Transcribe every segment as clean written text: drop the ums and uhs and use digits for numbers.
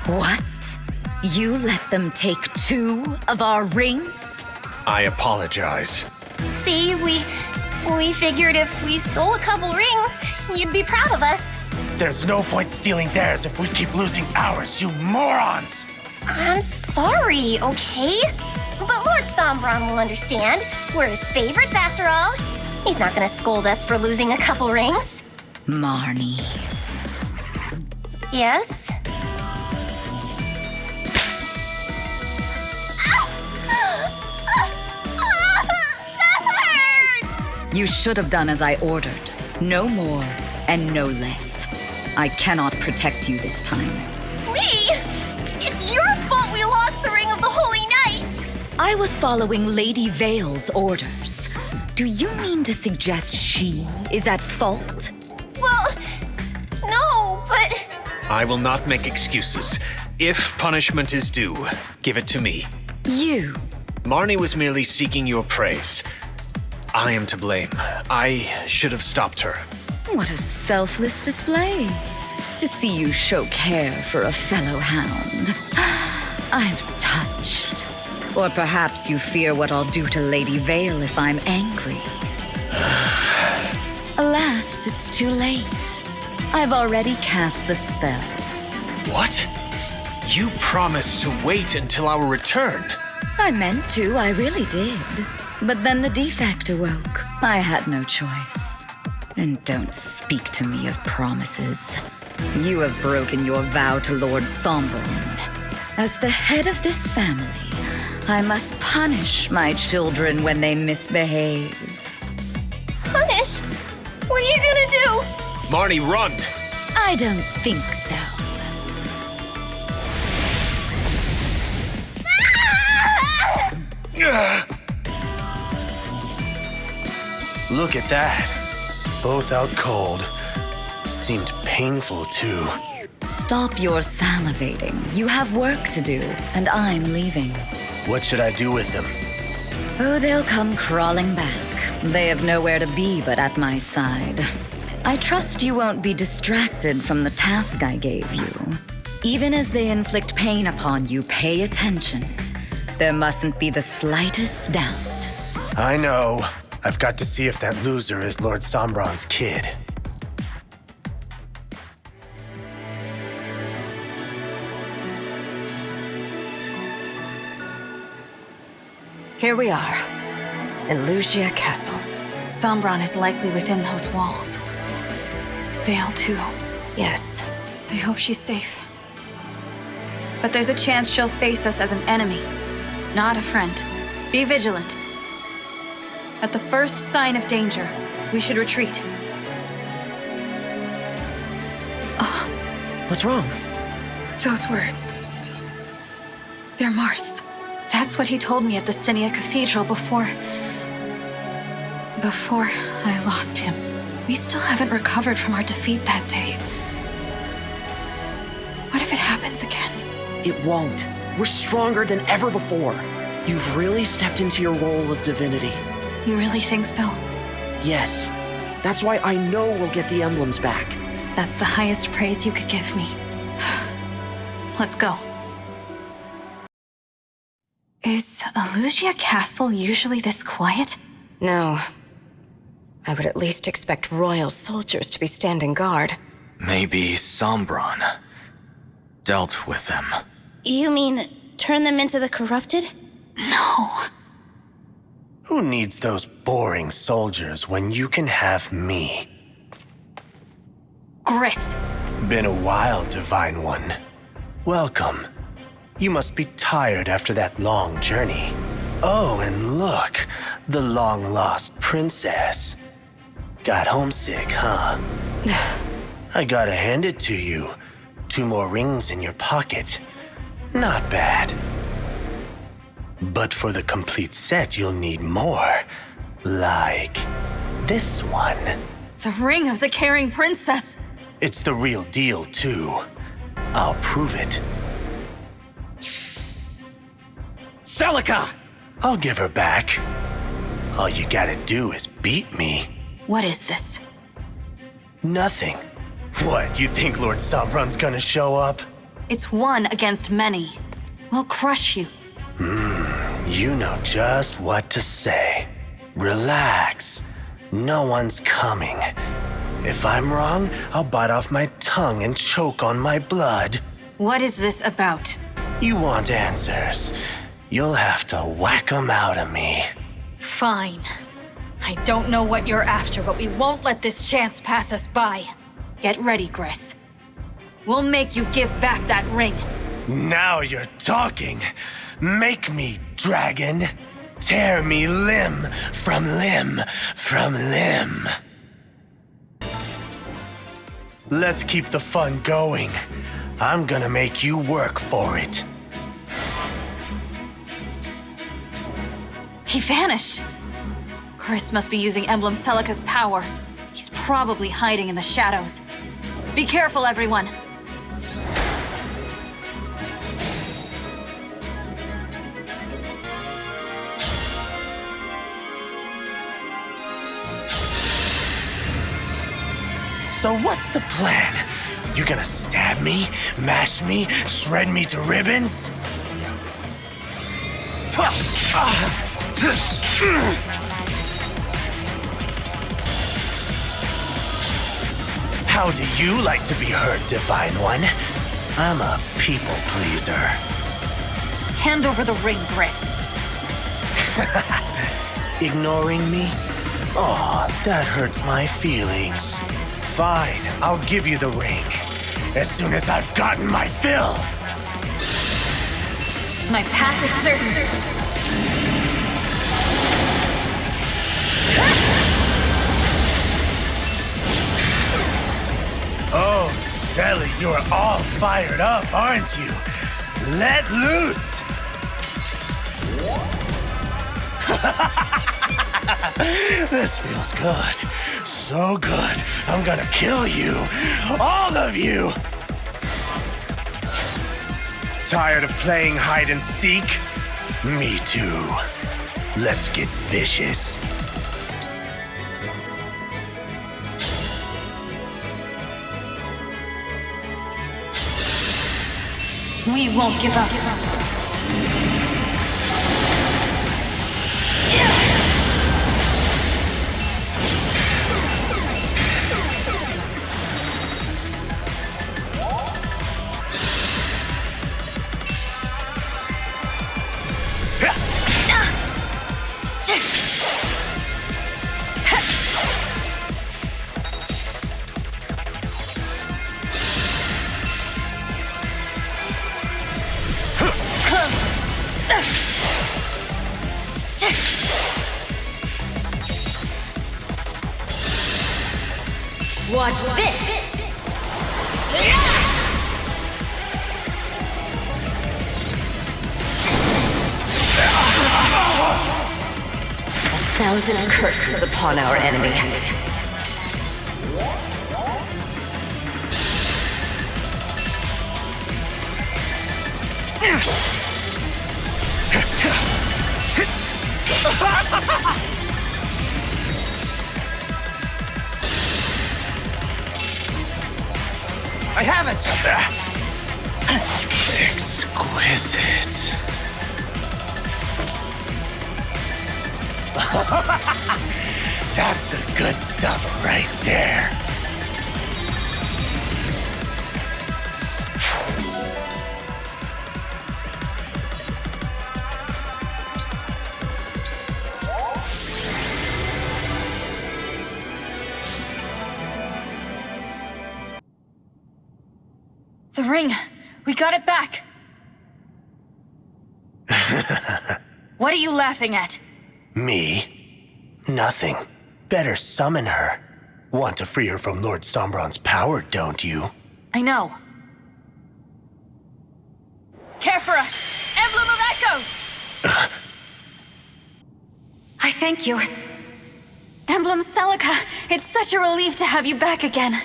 What? You let them take 2 of our rings? I apologize. See, we figured if we stole a couple rings, you'd be proud of us. There's no point stealing theirs if we keep losing ours, you morons! I'm sorry, okay? But Lord Sombron will understand. We're his favorites after all. He's not gonna scold us for losing a couple rings. Marnie. Yes? That hurt! You should have done as I ordered. No more and no less. I cannot protect you this time. Me? It's your fault we lost the Ring of the Holy Knight! I was following Lady Vale's orders. Do you mean to suggest she is at fault? Well, no, but... I will not make excuses. If punishment is due, give it to me. You. Marnie was merely seeking your praise. I am to blame. I should have stopped her. What a selfless display. To see you show care for a fellow hound. I'm touched. Or perhaps you fear what I'll do to Lady Vale if I'm angry. Alas, it's too late. I've already cast the spell. What? You promised to wait until our return. I meant to, I really did. But then the defect awoke. I had no choice. And don't speak to me of promises. You have broken your vow to Lord Sombron. As the head of this family, I must punish my children when they misbehave. Punish? What are you gonna do? Marnie, run! I don't think so. Look at that. Both out cold. Seemed painful, too. Stop your salivating. You have work to do, and I'm leaving. What should I do with them? Oh, they'll come crawling back. They have nowhere to be but at my side. I trust you won't be distracted from the task I gave you. Even as they inflict pain upon you, pay attention. There mustn't be the slightest doubt. I know. I've got to see if that loser is Lord Sombron's kid. Here we are. Elusia Castle. Sombron is likely within those walls. Vale, too. Yes. I hope she's safe. But there's a chance she'll face us as an enemy, not a friend. Be vigilant. At the first sign of danger, we should retreat. What's wrong? Those words. They're Marth's. That's what he told me at the Stynia Cathedral before I lost him. We still haven't recovered from our defeat that day. What if it happens again? It won't. We're stronger than ever before. You've really stepped into your role of divinity. You really think so? Yes. That's why I know we'll get the emblems back. That's the highest praise you could give me. Let's go. Is Elusia Castle usually this quiet? No. I would at least expect royal soldiers to be standing guard. Maybe Sombron dealt with them. You mean turn them into the corrupted? No. Who needs those boring soldiers when you can have me? Gris. Been a while, Divine One. Welcome. You must be tired after that long journey. Oh, and look, the long-lost princess. Got homesick, huh? I gotta hand it to you. 2 more rings in your pocket. Not bad. But for the complete set, you'll need more. Like this one. The ring of the caring princess. It's the real deal, too. I'll prove it. Celica! I'll give her back. All you gotta do is beat me. What is this? Nothing. What, you think Lord Sombron's gonna show up? It's one against many. We'll crush you. You know just what to say. Relax. No one's coming. If I'm wrong, I'll bite off my tongue and choke on my blood. What is this about? You want answers. You'll have to whack 'em out of me. Fine. I don't know what you're after, but we won't let this chance pass us by. Get ready, Gris. We'll make you give back that ring. Now you're talking. Make me, dragon. Tear me limb from limb from limb. Let's keep the fun going. I'm gonna make you work for it. He vanished. Chris must be using Emblem Celica's power. He's probably hiding in the shadows. Be careful, everyone. So what's the plan? You gonna stab me, mash me, shred me to ribbons? How do you like to be hurt, Divine One? I'm a people pleaser. Hand over the ring, Gris. Ignoring me? Oh, that hurts my feelings. Fine, I'll give you the ring. As soon as I've gotten my fill. My path is certain. Oh, Sally, you're all fired up, aren't you? Let loose! This feels good. So good. I'm gonna kill you. All of you! Tired of playing hide and seek? Me too. Let's get vicious. We won't give up. Watch this! 1,000 curses upon our enemy. I have it! Exquisite. That's the good stuff right there. The ring! We got it back! What are you laughing at? Me? Nothing. Better summon her. Want to free her from Lord Sombron's power, don't you? I know. Carefora! Emblem of Echoes! I thank you. Emblem Celica, it's such a relief to have you back again.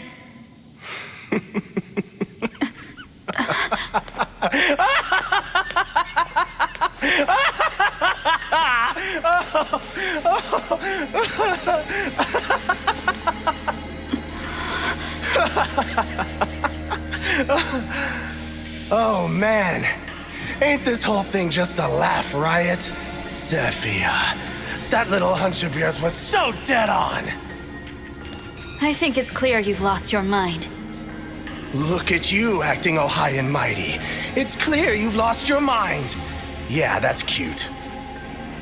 Oh man, ain't this whole thing just a laugh riot? Zephyr, that little hunch of yours was so dead on! I think it's clear you've lost your mind. Look at you acting all high and mighty. It's clear you've lost your mind. Yeah, that's cute.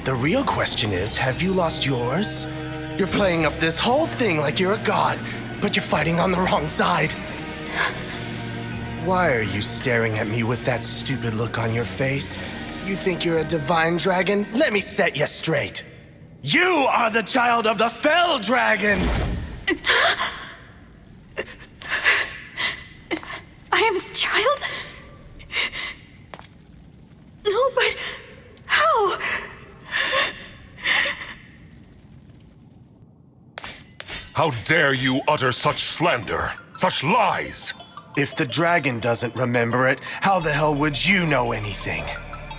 The real question is, have you lost yours? You're playing up this whole thing like you're a god, but you're fighting on the wrong side. Why are you staring at me with that stupid look on your face? You think you're a divine dragon? Let me set you straight. You are the child of the Fell Dragon! I am its child? No, but how? How dare you utter such slander, such lies? If the dragon doesn't remember it, how the hell would you know anything?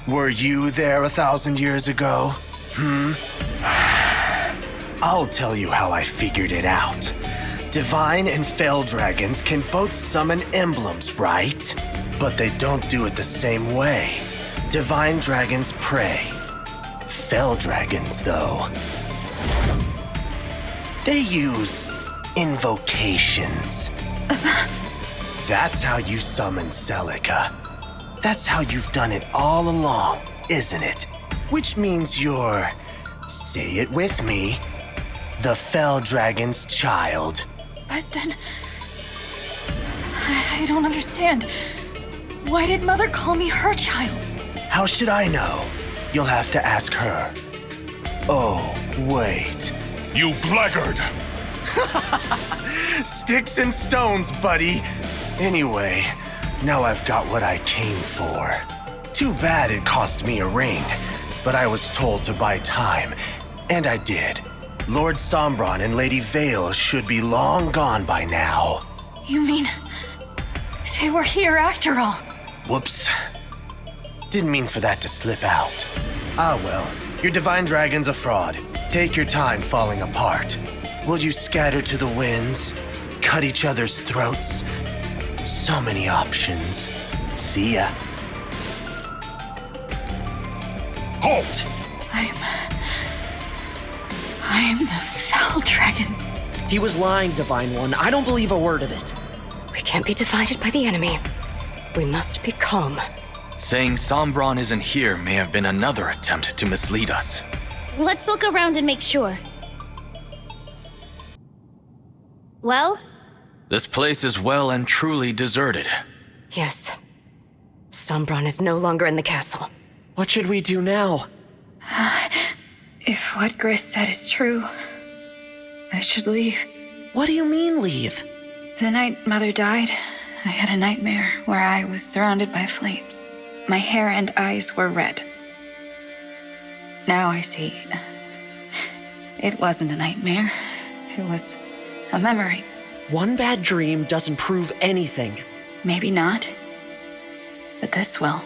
Were you there 1,000 years ago? I'll tell you how I figured it out. Divine and Fell dragons can both summon emblems, right? But they don't do it the same way. Divine dragons pray. Fell dragons, though, they use invocations. That's how you summon Celica. That's how you've done it all along, isn't it? Which means you're, say it with me, the Fell Dragon's child. But then... I don't understand. Why did Mother call me her child? How should I know? You'll have to ask her. Oh, wait. You blackguard! Sticks and stones, buddy. Anyway, now I've got what I came for. Too bad it cost me a ring, but I was told to buy time, and I did. Lord Sombron and Lady Vale should be long gone by now. You mean... they were here after all? Whoops. Didn't mean for that to slip out. Ah well, your divine dragon's a fraud. Take your time falling apart. Will you scatter to the winds? Cut each other's throats? So many options. See ya. Halt! I'm the Fell Dragons. He was lying, Divine One. I don't believe a word of it. We can't be divided by the enemy. We must be calm. Saying Sombron isn't here may have been another attempt to mislead us. Let's look around and make sure. Well? This place is well and truly deserted. Yes. Sombron is no longer in the castle. What should we do now? If what Gris said is true, I should leave. What do you mean, leave? The night Mother died, I had a nightmare where I was surrounded by flames. My hair and eyes were red. Now I see. It wasn't a nightmare. It was a memory. One bad dream doesn't prove anything. Maybe not. But this will.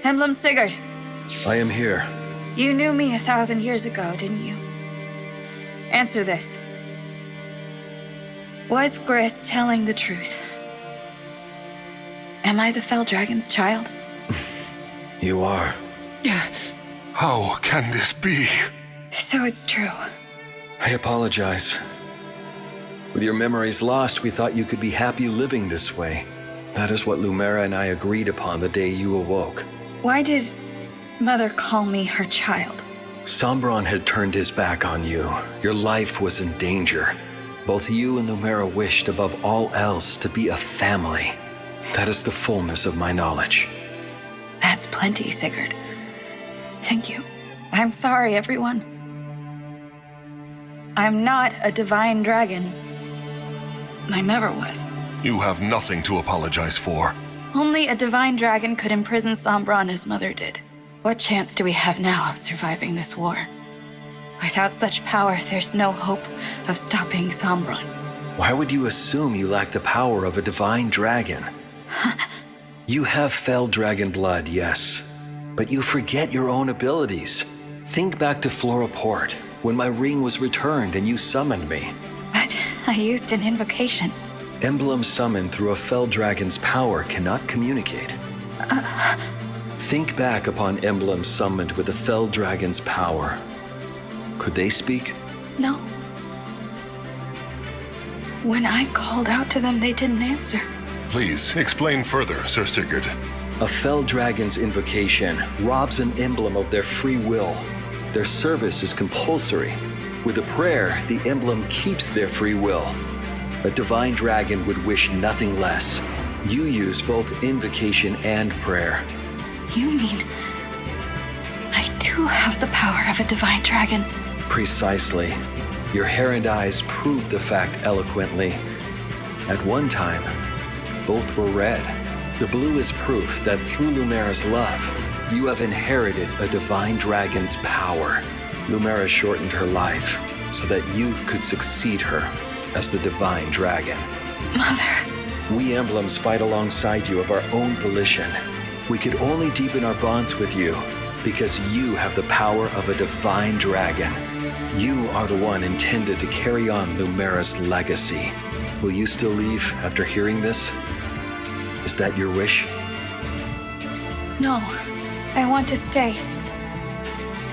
Emblem Sigurd, I am here. you knew me 1,000 years ago, didn't you? Answer this. Was Gris telling the truth? Am I the Fell Dragon's child? You are. How can this be? So it's true. I apologize. With your memories lost, we thought you could be happy living this way. That is what Lumera and I agreed upon the day you awoke. Why did Mother call me her child? Sombron had turned his back on you. Your life was in danger. Both you and Lumera wished above all else to be a family. That is the fullness of my knowledge. That's plenty, Sigurd. Thank you. I'm sorry, everyone. I'm not a divine dragon. I never was. You have nothing to apologize for. Only a divine dragon could imprison Sombron as Mother did. What chance do we have now of surviving this war? Without such power, there's no hope of stopping Sombron. Why would you assume you lack the power of a divine dragon? You have Fell Dragon blood, yes. But you forget your own abilities. Think back to Flora Port, when my ring was returned and you summoned me. But I used an invocation. Emblems summoned through a Fell Dragon's power cannot communicate. Think back upon emblems summoned with the fell dragon's power. Could they speak? No. When I called out to them, they didn't answer. Please, explain further, Sir Sigurd. A fell dragon's invocation robs an emblem of their free will. Their service is compulsory. With a prayer, the emblem keeps their free will. A divine dragon would wish nothing less. You use both invocation and prayer. You mean I do have the power of a divine dragon? Precisely. Your hair and eyes prove the fact eloquently. At one time, both were red. The blue is proof that through Lumera's love, you have inherited a divine dragon's power. Lumera shortened her life so that you could succeed her as the divine dragon. Mother. We emblems fight alongside you of our own volition. We could only deepen our bonds with you because you have the power of a divine dragon. You are the one intended to carry on Lumera's legacy. Will you still leave after hearing this? Is that your wish? No, I want to stay.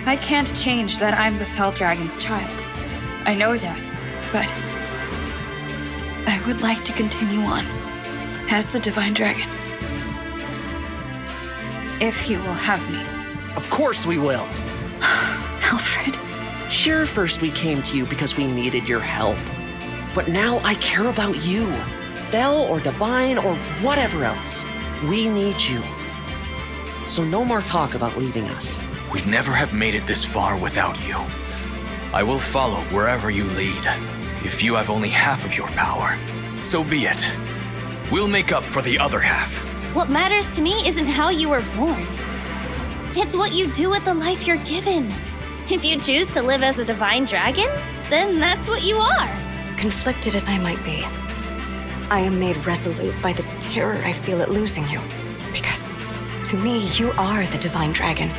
I can't change that I'm the Fell Dragon's child. I know that, but I would like to continue on as the Divine Dragon. If you will have me. Of course we will. Alfred. Sure, first we came to you because we needed your help. But now I care about you. Fell or divine or whatever else. We need you. So no more talk about leaving us. We'd never have made it this far without you. I will follow wherever you lead. If you have only half of your power, so be it. We'll make up for the other half. What matters to me isn't how you were born. It's what you do with the life you're given. If you choose to live as a divine dragon, then that's what you are. Conflicted as I might be, I am made resolute by the terror I feel at losing you. Because, to me, you are the divine dragon.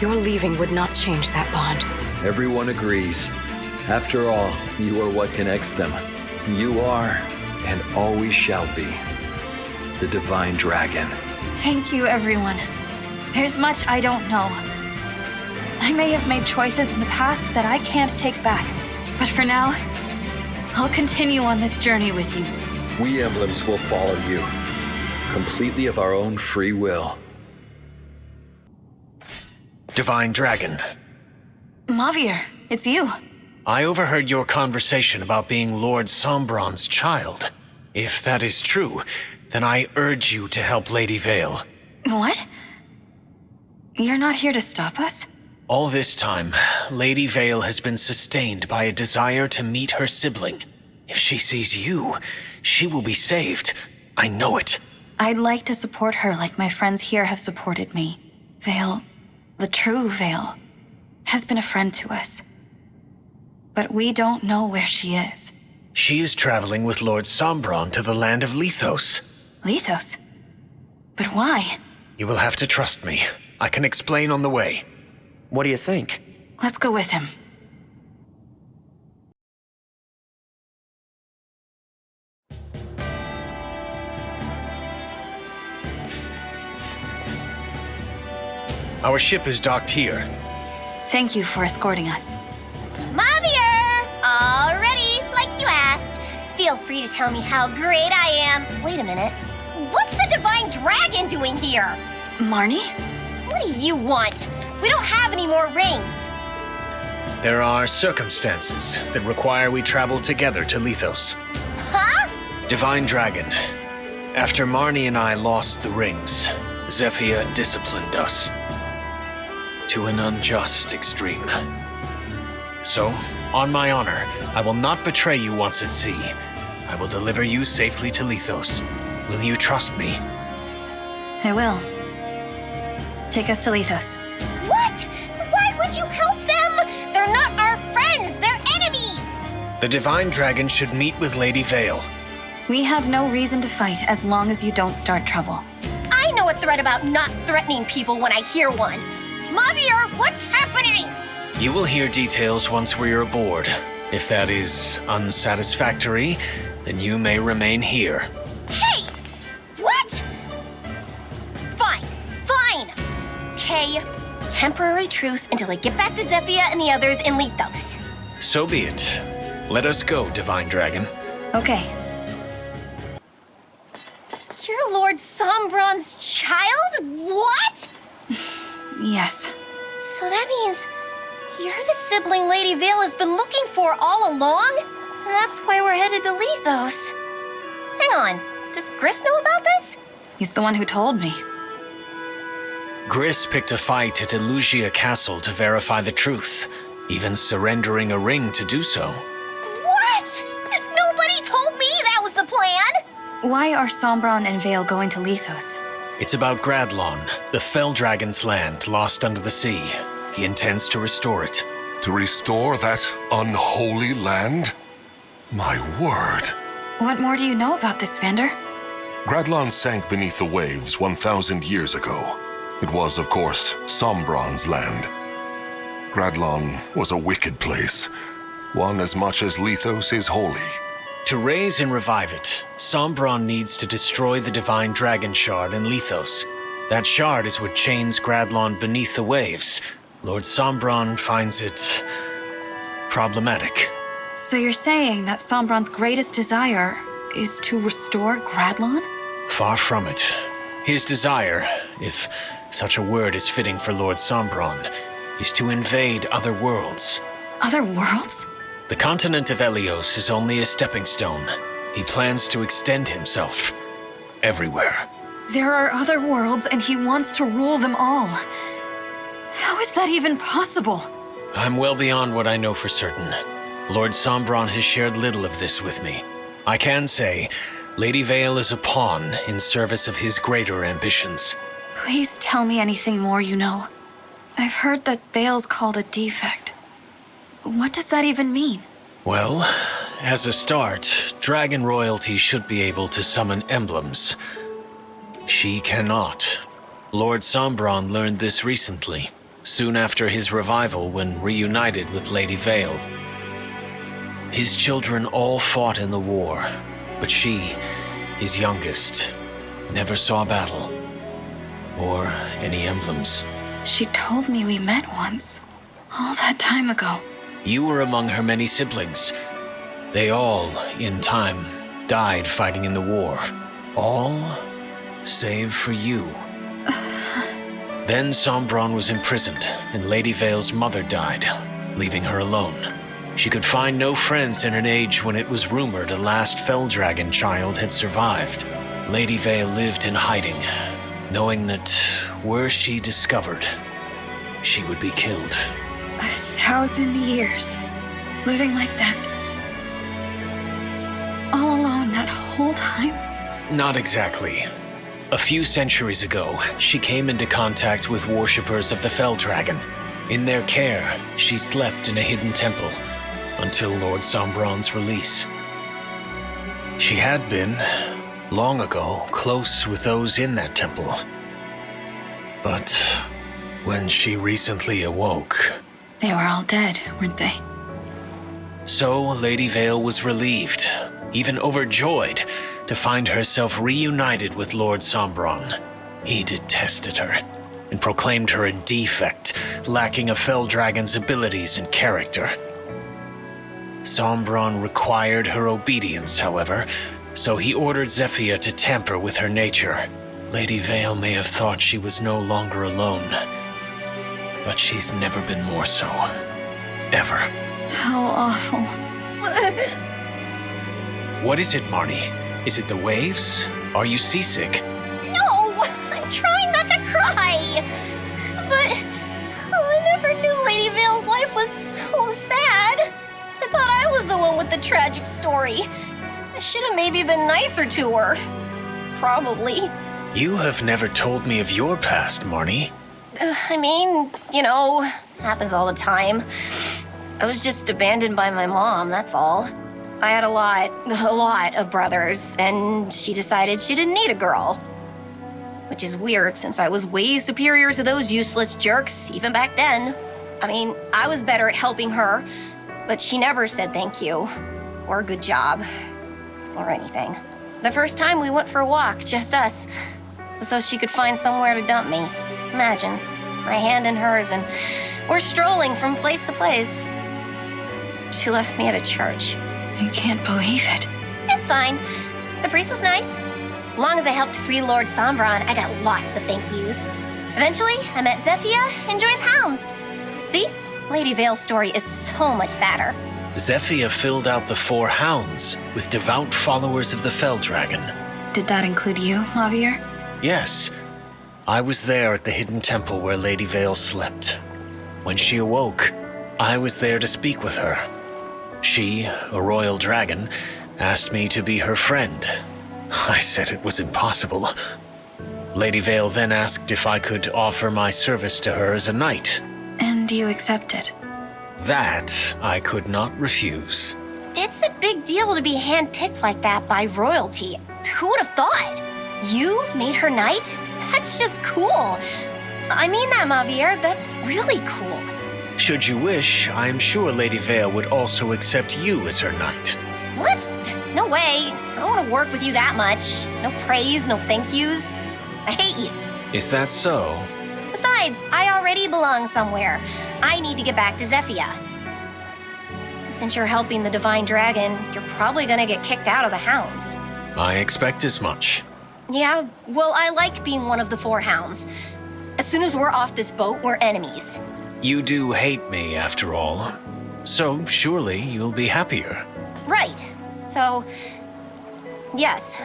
Your leaving would not change that bond. Everyone agrees. After all, you are what connects them. You are, and always shall be, the divine dragon. Thank you, everyone. There's much I don't know. I may have made choices in the past that I can't take back. But for now, I'll continue on this journey with you. We emblems will follow you, completely of our own free will. Divine Dragon. Mavir, it's you. I overheard your conversation about being Lord Sombron's child. If that is true, then I urge you to help Lady Vale. What? You're not here to stop us? All this time, Lady Vale has been sustained by a desire to meet her sibling. If she sees you, she will be saved. I know it. I'd like to support her like my friends here have supported me. Vale, the true Vale, has been a friend to us. But we don't know where she is. She is traveling with Lord Sombron to the land of Lethos. Lethos? But why? You will have to trust me. I can explain on the way. What do you think? Let's go with him. Our ship is docked here. Thank you for escorting us. Mavir! All ready, like you asked. Feel free to tell me how great I am. Wait a minute. What's the Divine Dragon doing here? Marnie? What do you want? We don't have any more rings. There are circumstances that require we travel together to Lethos. Huh? Divine Dragon. After Marnie and I lost the rings, Zephyr disciplined us to an unjust extreme. So, on my honor, I will not betray you once at sea. I will deliver you safely to Lethos. Will you trust me? I will. Take us to Lethos. What? Why would you help them? They're not our friends, they're enemies! The Divine Dragon should meet with Lady Vale. We have no reason to fight as long as you don't start trouble. I know a threat about not threatening people when I hear one. Mavir, what's happening? You will hear details once we're aboard. If that is unsatisfactory, then you may remain here. Hey! What? Okay. Temporary truce until I get back to Zephyr and the others in Lethos. So be it. Let us go, Divine Dragon. Okay. You're Lord Sombron's child? What? Yes. So that means you're the sibling Lady Vale has been looking for all along? And that's why we're headed to Lethos. Hang on, does Gris know about this? He's the one who told me. Gris picked a fight at Elusia Castle to verify the truth, even surrendering a ring to do so. What? Nobody told me that was the plan! Why are Sombron and Vale going to Lethos? It's about Gradlon, the Fell Dragon's land lost under the sea. He intends to restore it. To restore that unholy land? My word. What more do you know about this, Vander? Gradlon sank beneath the waves 1,000 years ago. It was, of course, Sombron's land. Gradlon was a wicked place, one as much as Lethos is holy. To raise and revive it, Sombron needs to destroy the Divine Dragon Shard in Lethos. That shard is what chains Gradlon beneath the waves. Lord Sombron finds it problematic. So you're saying that Sombron's greatest desire is to restore Gradlon? Far from it. His desire, if such a word is fitting for Lord Sombron, is to invade other worlds. Other worlds? The continent of Helios is only a stepping stone. He plans to extend himself everywhere. There are other worlds and he wants to rule them all. How is that even possible? I'm well beyond what I know for certain. Lord Sombron has shared little of this with me. I can say, Lady Vale is a pawn in service of his greater ambitions. Please tell me anything more you know. I've heard that Vale's called a defect. What does that even mean? Well, as a start, dragon royalty should be able to summon emblems. She cannot. Lord Sombron learned this recently, soon after his revival when reunited with Lady Vale. His children all fought in the war, but she, his youngest, never saw battle or any emblems. She told me we met once, all that time ago. You were among her many siblings. They all, in time, died fighting in the war. All save for you. Then Sombron was imprisoned, and Lady Vale's mother died, leaving her alone. She could find no friends in an age when it was rumored a last Fell Dragon child had survived. Lady Vale lived in hiding, knowing that were she discovered, she would be killed. 1,000 years, living like that. All alone that whole time? Not exactly. A few centuries ago, she came into contact with worshippers of the Fell Dragon. In their care, she slept in a hidden temple until Lord Sombron's release. She had been, long ago, close with those in that temple. But when she recently awoke... They were all dead, weren't they? So Lady Vale was relieved, even overjoyed, to find herself reunited with Lord Sombron. He detested her and proclaimed her a defect, lacking a Fell Dragon's abilities and character. Sombron required her obedience, however, so he ordered Zephyr to tamper with her nature. Lady Vale may have thought she was no longer alone, but she's never been more so. Ever. How awful. What is it, Marnie? Is it the waves? Are you seasick? No! I'm trying not to cry! But I never knew Lady Vale's life was so sad. I thought I was the one with the tragic story. I should have maybe been nicer to her. Probably. You have never told me of your past, Marnie. I mean, you know, happens all the time. I was just abandoned by my mom, that's all. I had a lot of brothers, and she decided she didn't need a girl. Which is weird, since I was way superior to those useless jerks, even back then. I mean, I was better at helping her, but she never said thank you, or good job, or anything. The first time we went for a walk, just us, so she could find somewhere to dump me. Imagine, my hand in hers, and we're strolling from place to place. She left me at a church. I can't believe it. It's fine. The priest was nice. As long as I helped free Lord Sombron, I got lots of thank yous. Eventually, I met Zephia and joined the Hounds. See? Lady Vale's story is so much sadder. Zephia filled out the 4 hounds with devout followers of the Fell Dragon. Did that include you, Javier? Yes. I was there at the hidden temple where Lady Vale slept. When she awoke, I was there to speak with her. She, a royal dragon, asked me to be her friend. I said it was impossible. Lady Vale then asked if I could offer my service to her as a knight. And you accepted? That I could not refuse. It's a big deal to be handpicked like that by royalty. Who would have thought? You made her knight? That's just cool. I mean that, Javier. That's really cool. Should you wish, I am sure Lady Vale would also accept you as her knight. What? No way. I don't want to work with you that much. No praise, no thank yous. I hate you. Is that so? Besides, I already belong somewhere. I need to get back to Zephia. Since you're helping the Divine Dragon, you're probably gonna get kicked out of the Hounds. I expect as much. Yeah, well, I like being one of the 4 Hounds. As soon as we're off this boat, we're enemies. You do hate me, after all. So surely you'll be happier. Right. So, yes.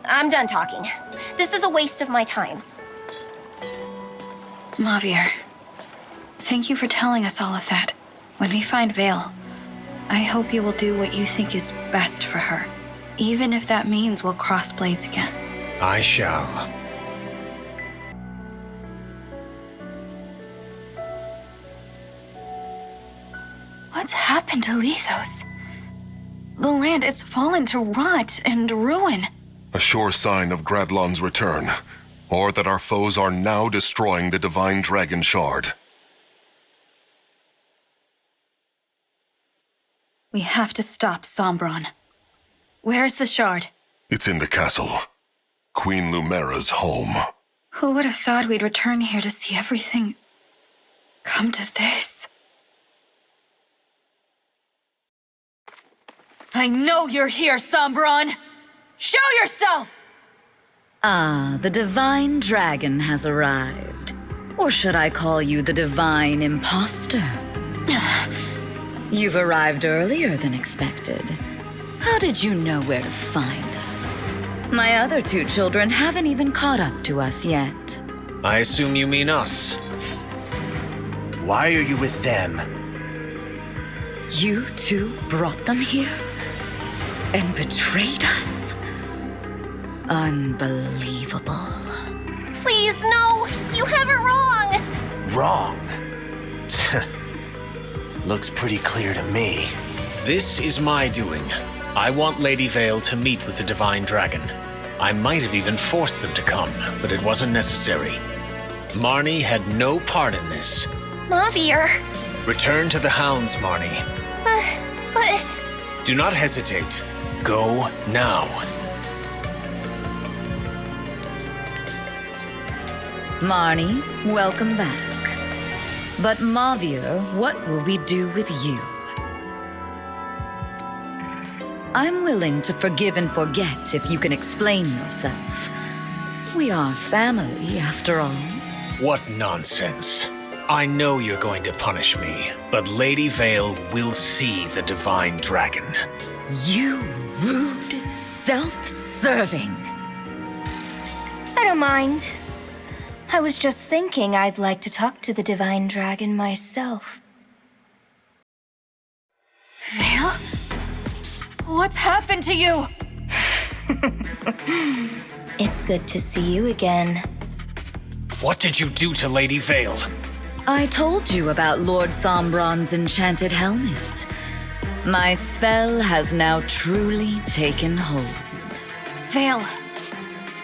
I'm done talking. This is a waste of my time. Javier, thank you for telling us all of that. When we find Vale, I hope you will do what you think is best for her, even if that means we'll cross blades again. I shall. What's happened to Lethos? The land, it's fallen to rot and ruin. A sure sign of Gradlon's return, or that our foes are now destroying the Divine Dragon Shard. We have to stop Sombron. Where's the shard? It's in the castle. Queen Lumera's home. Who would have thought we'd return here to see everything come to this? I know you're here, Sombron! Show yourself! Ah, the Divine Dragon has arrived. Or should I call you the Divine Imposter? You've arrived earlier than expected. How did you know where to find us? My other 2 children haven't even caught up to us yet. I assume you mean us. Why are you with them? You 2 brought them here? And betrayed us? Unbelievable. Please, no! You have it wrong! Wrong? Looks pretty clear to me. This is my doing. I want Lady Vale to meet with the Divine Dragon. I might have even forced them to come, but it wasn't necessary. Marnie had no part in this. Javier. Return to the Hounds, Marnie. But... Do not hesitate. Go now. Marnie, welcome back. But Javier, what will we do with you? I'm willing to forgive and forget if you can explain yourself. We are family, after all. What nonsense. I know you're going to punish me, but Lady Vale will see the Divine Dragon. You rude, self-serving. I don't mind. I was just thinking I'd like to talk to the Divine Dragon myself. Vale? What's happened to you? It's good to see you again. What did you do to Lady Vale? I told you about Lord Sombron's enchanted helmet. My spell has now truly taken hold. Vale,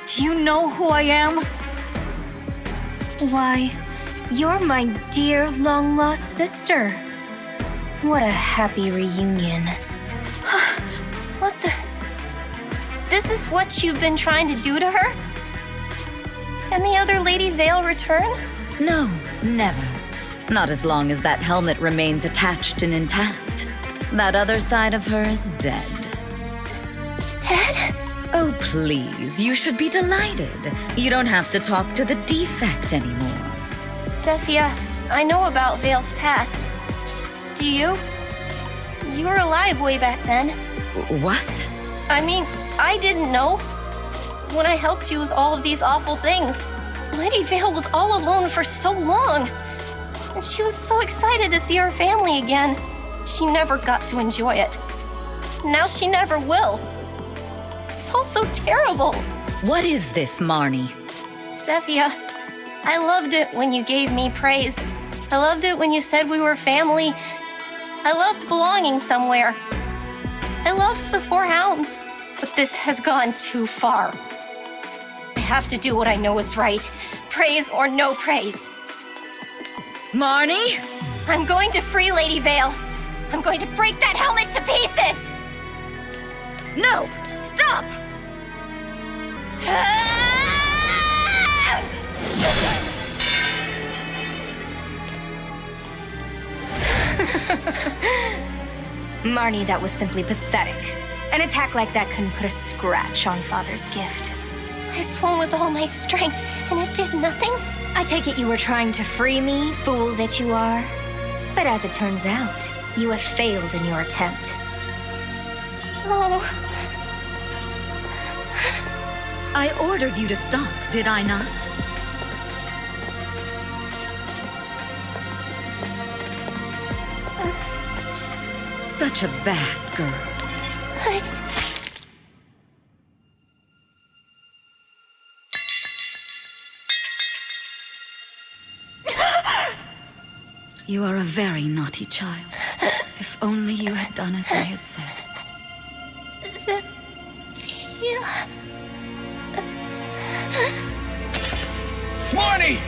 do you know who I am? Why, you're my dear long-lost sister. What a happy reunion. What the... This is what you've been trying to do to her? And the other Lady Vale return? No, never. Not as long as that helmet remains attached and intact. That other side of her is dead. Dead? Oh, please, you should be delighted. You don't have to talk to the defect anymore. Zephia, I know about Vale's past. Do you? You were alive way back then. What? I mean, I didn't know. When I helped you with all of these awful things, Lady Vale was all alone for so long. And she was so excited to see her family again. She never got to enjoy it. Now she never will. It's all so terrible. What is this, Marnie? Zephia, I loved it when you gave me praise. I loved it when you said we were family. I loved belonging somewhere. I loved the Four Hounds. But this has gone too far. I have to do what I know is right. Praise or no praise. Marnie? I'm going to free Lady Vale. I'm going to break that helmet to pieces! No! Stop! Marnie, that was simply pathetic. An attack like that couldn't put a scratch on Father's gift. I swung with all my strength, and it did nothing? I take it you were trying to free me, fool that you are. But as it turns out, you have failed in your attempt. Oh. I ordered you to stop, did I not? Such a bad girl. You are a very naughty child. If only you had done as I had said. Marnie!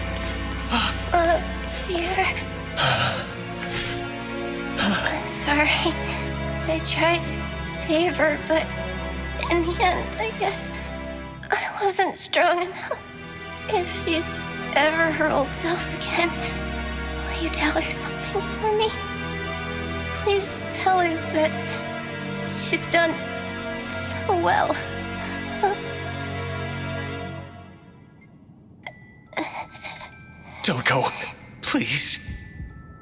Here. I'm sorry. I tried to save her, but in the end, I guess I wasn't strong enough. If she's ever her old self again, will you tell her something for me? Please tell her that she's done so well. Don't go. Please.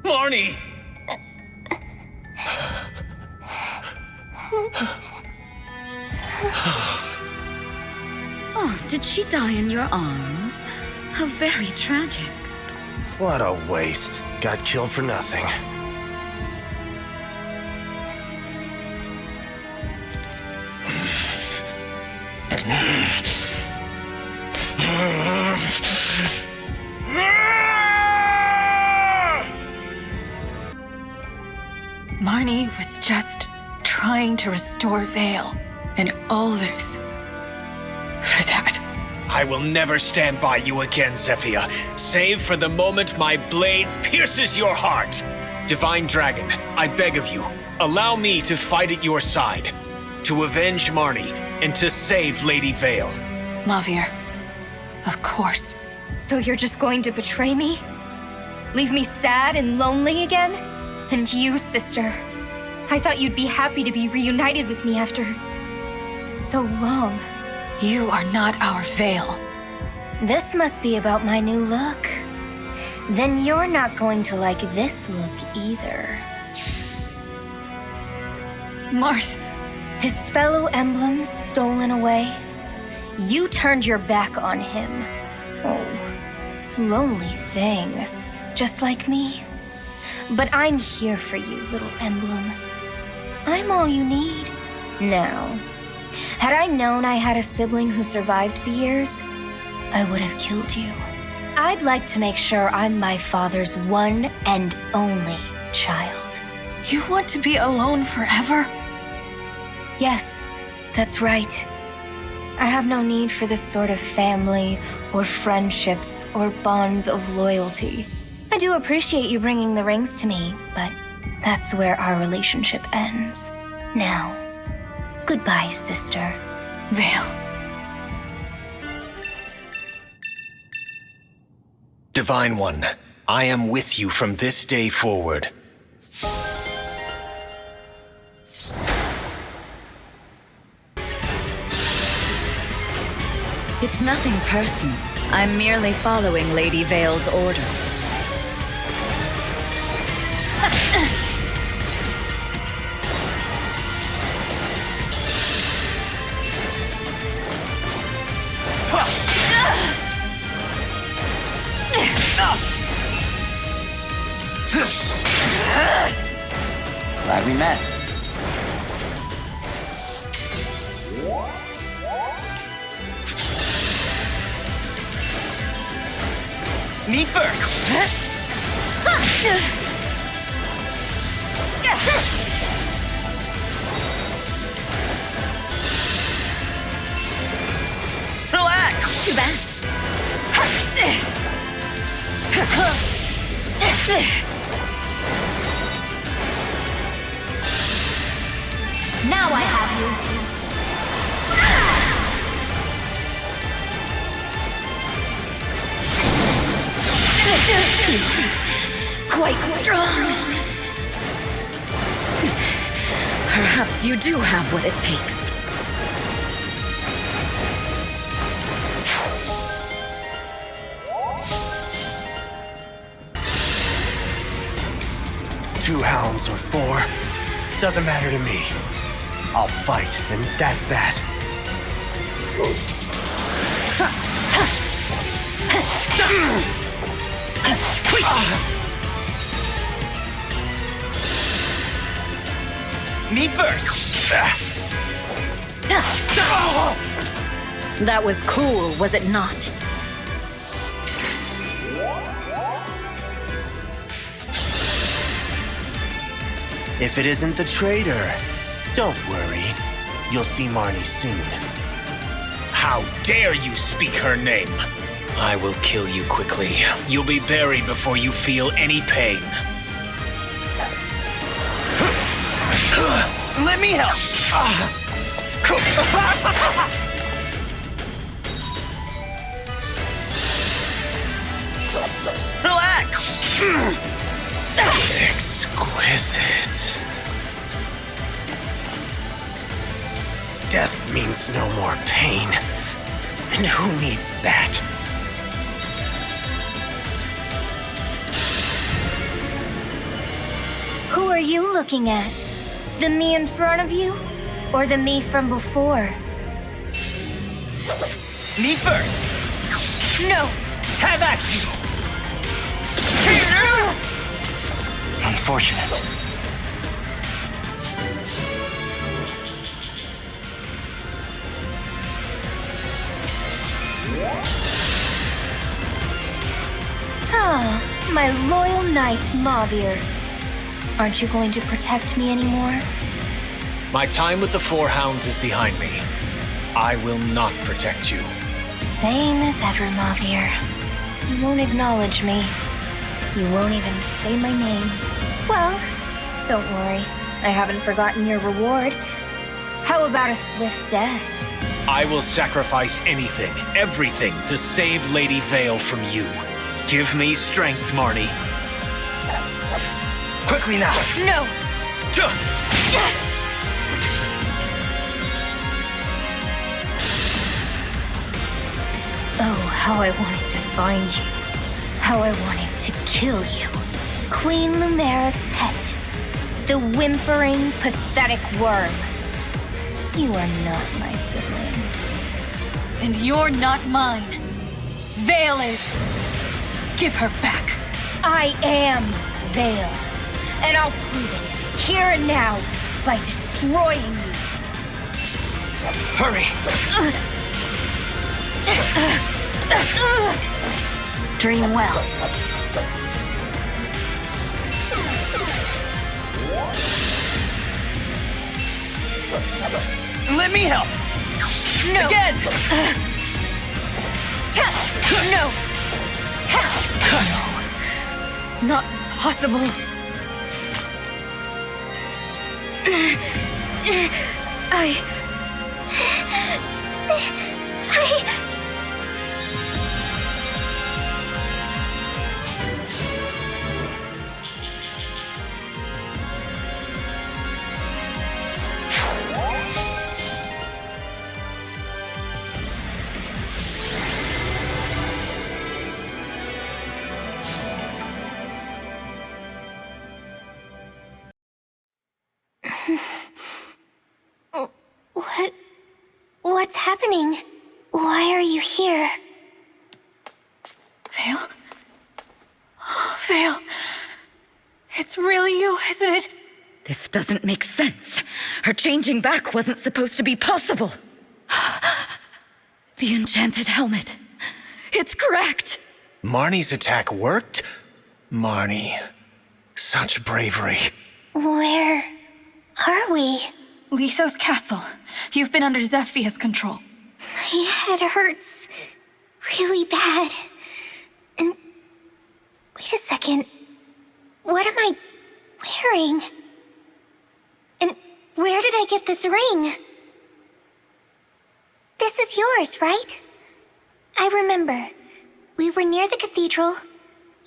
Marnie! Oh, did she die in your arms? How very tragic. What a waste. Got killed for nothing. Marnie was just trying to restore Vale, and all this for that. I will never stand by you again, Zephia, save for the moment my blade pierces your heart. Divine Dragon, I beg of you, allow me to fight at your side, to avenge Marnie, and to save Lady Vale. Mavir, of course. So you're just going to betray me? Leave me sad and lonely again? And you, sister. I thought you'd be happy to be reunited with me after so long. You are not our Vale. This must be about my new look. Then you're not going to like this look either. Marth. His fellow emblems stolen away. You turned your back on him. Oh, lonely thing. Just like me. But I'm here for you, little emblem. I'm all you need. Now, had I known I had a sibling who survived the years, I would have killed you. I'd like to make sure I'm my father's one and only child. You want to be alone forever? Yes, that's right. I have no need for this sort of family, or friendships, or bonds of loyalty. I do appreciate you bringing the rings to me, but that's where our relationship ends. Now, goodbye, sister. Vale. Divine One, I am with you from this day forward. It's nothing personal. I'm merely following Lady Vale's orders. Glad we met. Me first! Relax! Too bad. Now I have you. Quite strong. Perhaps you do have what it takes. Two hounds or four, doesn't matter to me. I'll fight, and that's that. Me first! That was cool, was it not? If it isn't the traitor, don't worry. You'll see Marnie soon. How dare you speak her name? I will kill you quickly. You'll be buried before you feel any pain. Let me help! Relax! Exquisite. Death means no more pain. And who needs that? Who are you looking at? The me in front of you? Or the me from before? Me first! No! Have at you! Unfortunate. Ah, my loyal knight, Mavir. Aren't you going to protect me anymore? My time with the Four Hounds is behind me. I will not protect you. Same as ever, Mavir. You won't acknowledge me. You won't even say my name. Well, don't worry. I haven't forgotten your reward. How about a swift death? I will sacrifice anything, everything, to save Lady Vale from you. Give me strength, Marnie. Quickly now! No! Oh, how I wanted to find you. How I wanted to kill you. Queen Lumera's pet. The whimpering, pathetic worm. You are not my sibling. And you're not mine. Vale is. Give her back. I am Vale. And I'll prove it, here and now, by destroying you. Hurry! Dream well. Let me help! No! Again! No! No! It's not possible. What's happening? Why are you here? Vale? Oh, Vale. It's really you, isn't it? This doesn't make sense. Her changing back wasn't supposed to be possible. The enchanted helmet. It's correct. Marnie's attack worked? Marnie. Such bravery. Where are we? Lithos Castle. You've been under Zephia's control. My head hurts really bad. And wait a second. What am I wearing? And where did I get this ring? This is yours, right? I remember. We were near the cathedral.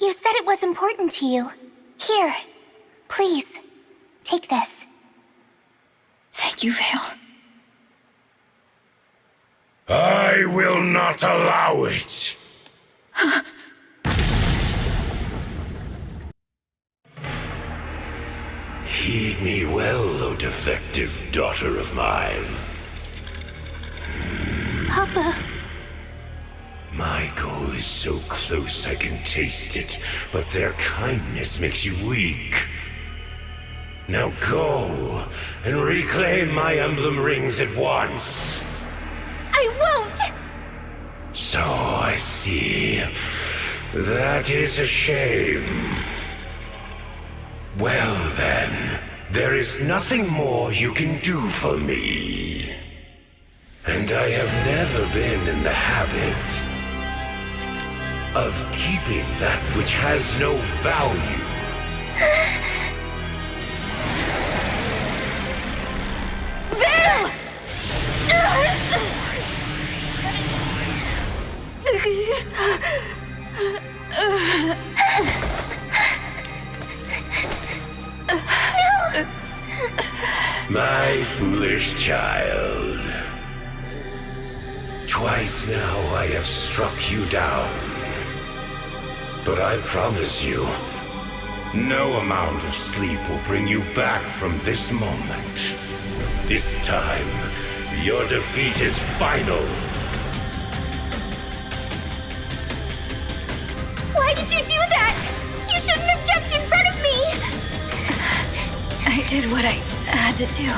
You said it was important to you. Here, please, take this. Thank you, Vale. I will not allow it. Heed me well, O defective daughter of mine. Papa. My goal is so close I can taste it, but their kindness makes you weak. Now go and reclaim my emblem rings at once. I won't! So I see. That is a shame. Well then, there is nothing more you can do for me. And I have never been in the habit of keeping that which has no value. Vale! My foolish child. Twice now I have struck you down. But I promise you, no amount of sleep will bring you back from this moment. This time, your defeat is final. Why did you do that? You shouldn't have jumped in front of me! I did what I had to do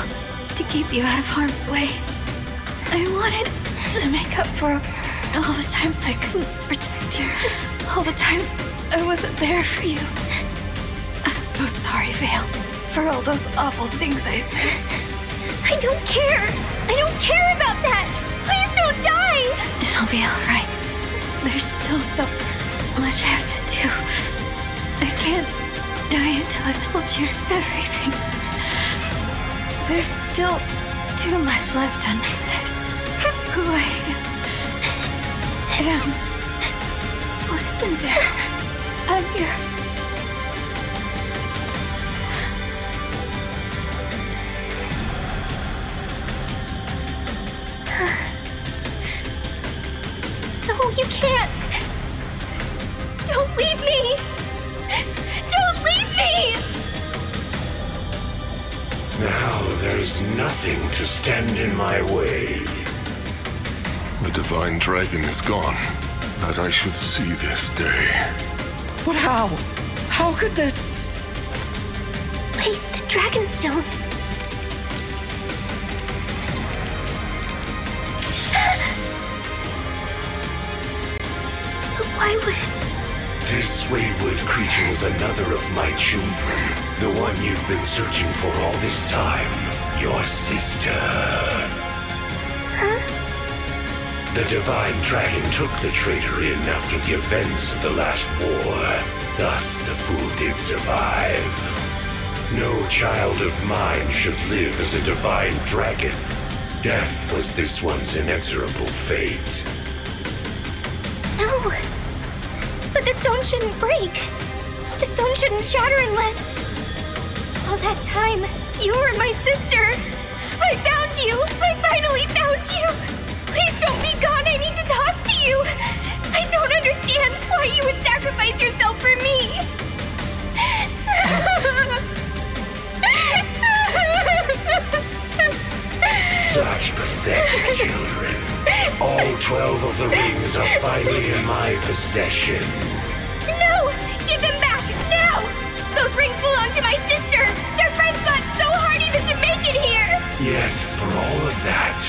to keep you out of harm's way. I wanted to make up for all the times I couldn't protect you. All the times I wasn't there for you. I'm so sorry, Vale, for all those awful things I said. I don't care! I don't care about that! Please don't die! It'll be alright. There's still so much I have to do. I can't die until I've told you everything. There's still too much left unsaid. Who I am. Listen, Vale. I'm here. No, you can't! Don't leave me! Don't leave me! Now there is nothing to stand in my way. The divine dragon is gone. That I should see this day. But how? How could this? Wait, the Dragonstone. But why would... This wayward creature was another of my children. The one you've been searching for all this time. Your sister. Huh? The divine dragon took the traitor in after the events of the last war. Thus the fool did survive. No child of mine should live as a divine dragon. Death was this one's inexorable fate. No. But the stone shouldn't break. The stone shouldn't shatter unless... All that time, you were my sister. I found you. I finally found you. Please don't be gone. I need to talk to you. I don't understand why you would sacrifice yourself for me. 12 of the rings are finally in my possession. No! Give them back, now! Those rings belong to my sister! Their friends fought so hard even to make it here! Yet, for all of that,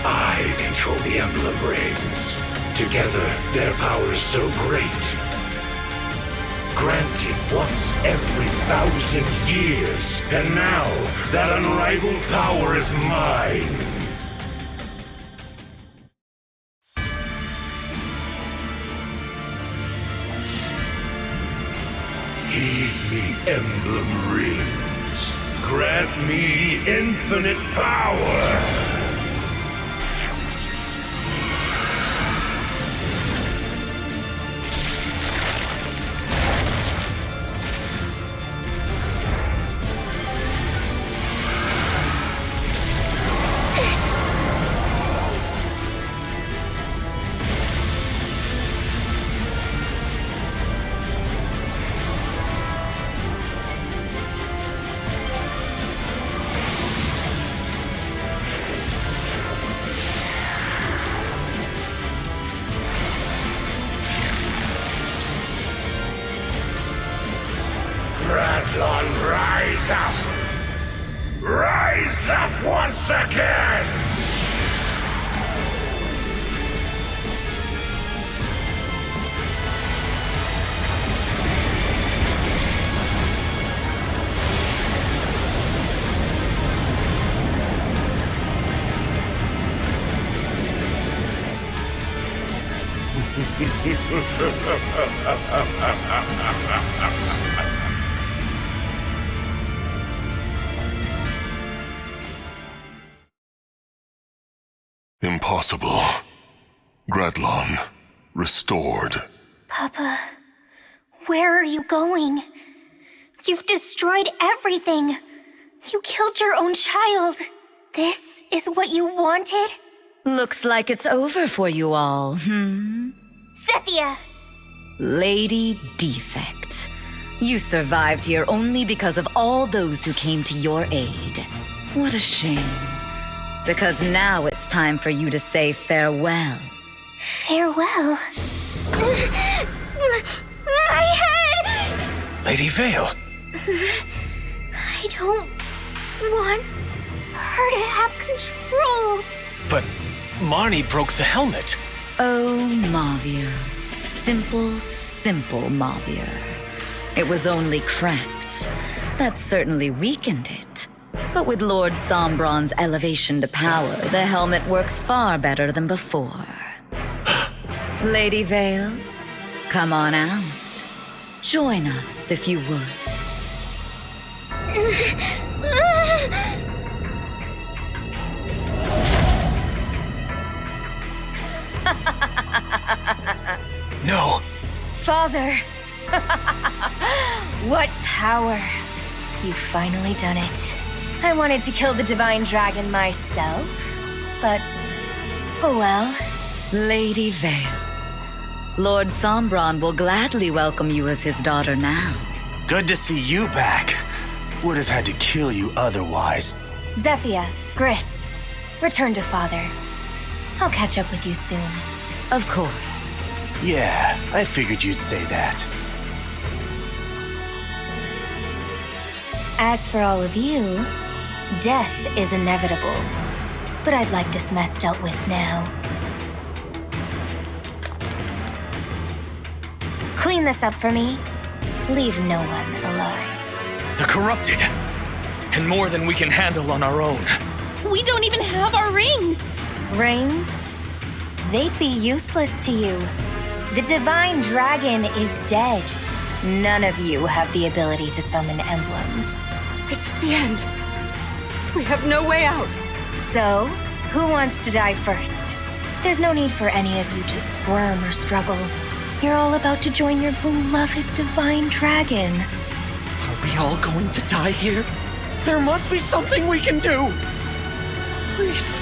I control the emblem rings. Together, their power is so great. Granted once every 1,000 years, and now that unrivaled power is mine. Heed me, emblem rings. Grant me infinite power. Gradlon, rise up! Rise up once again! Impossible. Gradlon, restored. Papa, where are you going? You've destroyed everything. You killed your own child. This is what you wanted? Looks like it's over for you all, Zephyr! Lady Defect. You survived here only because of all those who came to your aid. What a shame. Because now it's time for you to say farewell. Farewell? My head! Lady Vale. I don't want her to have control. But Marnie broke the helmet. Oh, Mavir. Simple Mavir. It was only cracked. That certainly weakened it. But with Lord Sombron's elevation to power, the helmet works far better than before. Lady Vale, come on out. Join us if you would. No. Father. What power. You've finally done it. I wanted to kill the divine dragon myself, but oh well. Lady Vale, Lord Sombron will gladly welcome you as his daughter now. Good to see you back. Would have had to kill you otherwise. Zephyr, Gris, return to Father. I'll catch up with you soon. Of course. Yeah, I figured you'd say that. As for all of you, death is inevitable. But I'd like this mess dealt with now. Clean this up for me. Leave no one alive. The corrupted. And more than we can handle on our own. We don't even have our rings! Rings? They'd be useless to you. The divine dragon is dead. None of you have the ability to summon emblems. This is the end. We have no way out. So, who wants to die first? There's no need for any of you to squirm or struggle. You're all about to join your beloved divine dragon. Are we all going to die here? There must be something we can do. Please.